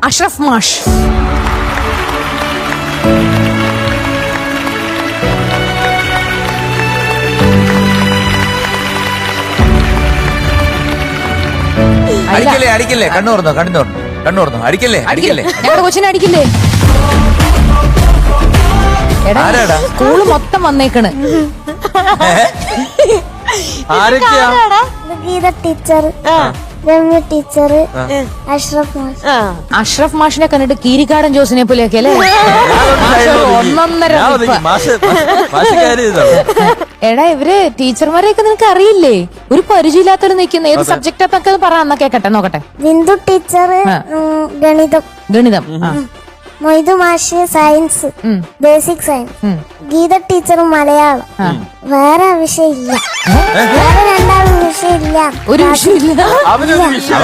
അഷ്റഫ് മാഷ്. അടിക്കല്ലേ അടിക്കല്ലേ, കണ്ണു തുറന്നോ കണ്ണു തുറന്നു കണ്ണു തുറന്നോ, അടിക്കല്ലേ അടിക്കല്ലേ. ഞങ്ങളുടെ കൊച്ചിനെ അടിക്കില്ലേ? എടാ ആരാടാ? സ്കൂള് മൊത്തം വന്നേക്കണ്. ആരൊക്കെയാ? ഗീത ടീച്ചർ, രമ്യ ടീച്ചർ, അഷ്റഫ് മാഷ്. അഷ്റഫ് മാഷിനെ കണ്ടിട്ട് കീരിക്കാടൻ ജോസിനെ പോലെയൊക്കെ അല്ലേ? ഒന്നൊന്നര എടാ ഇവര് ടീച്ചർമാരെയൊക്കെ നിനക്ക് അറിയില്ലേ? ഒരു പരിചയമില്ലാത്തവര് നിൽക്കുന്ന ഏത് സബ്ജക്റ്റൊക്കെ പറ, എന്നാ കേക്കട്ടെ നോക്കട്ടെ. ബിന്ദു ടീച്ചർ ഗണിതം, ഗണിതം. മൊയ്തു മാഷ് science, basic science. Geetha teacher Malayalam. വേറെ വിഷയമില്ല, വേറെ രണ്ടാളും വിഷയമില്ല. ഒരു വിഷയമില്ല. അവനൊരു വിഷയം